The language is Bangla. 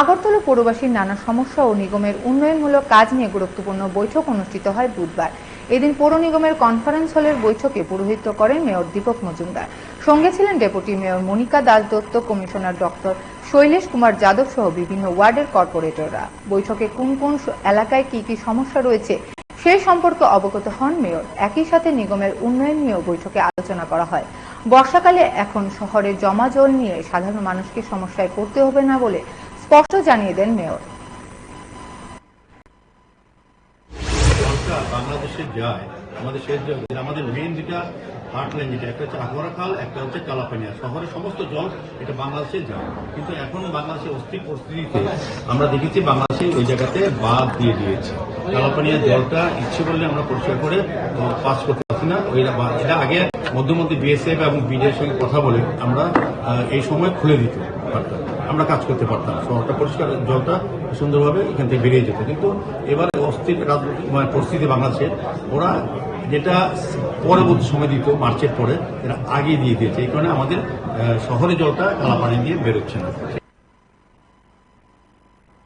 আগরতলা পৌরবাসীর নানা সমস্যা ও নিগমের উন্নয়নমূলক কাজ নিয়ে গুরুত্বপূর্ণ বৈঠক অনুষ্ঠিত হয় বুধবার। এদিন পৌর নিগমের কনফারেন্স হলের বৈঠকে পৌরোহিত্য করেন মেয়র দীপক মজুমদার। সঙ্গে ছিলেন deputy mayor Monika Das Dutta, commissioner doctor Shailesh Kumar Yadav সহ বিভিন্ন ওয়ার্ডের কর্পোরেটররা। বৈঠকে কোন কোন এলাকায় কি কি সমস্যা রয়েছে সেই সম্পর্কে অবগত হন মেয়র। একই সাথে নিগমের উন্নয়ন নিয়েও বৈঠকে আলোচনা করা হয়। বর্ষাকালে এখন শহরে জমা জল নিয়ে সাধারণ মানুষকে সমস্যায় পড়তে হবে না বলে স্পষ্ট জানিয়ে দেন মেয়র। বাংলাদেশে যায় আমাদের মেইন যেটা পার্টলাইন, যেটা একটা হচ্ছে আখাউড়া খাল, একটা হচ্ছে কালাপানিয়া। শহরের সমস্ত জল এটা বাংলাদেশে যায়, কিন্তু এখন বাংলাদেশের অস্থির পরিস্থিতিতে আমরা দেখেছি বাংলাদেশে ওই জায়গাতে বাঁধ দিয়ে দিয়েছে। কালাপানিয়ার জলটা ইচ্ছে করলে আমরা পরিষ্কার করে পাস করতে পারছি না। এটা আগে মধ্যে বিএসএফ এবং বিডিএর সঙ্গে কথা বলে আমরা এই সময় খুলে দিতে পারতাম, আমরা কাজ করতে পারতাম, শহরটা পরিষ্কার, জলটা সুন্দরভাবে এখান থেকে বেরিয়ে যেত। কিন্তু এবার অস্থির পরিস্থিতি বাংলাদেশে ওরা যেটা পরবর্তী সময় দিত মার্চের পরে, এরা আগে দিয়ে দিয়েছে। এই কারণে আমাদের শহরে জলটা কালাপানি দিয়ে বেরোচ্ছে না।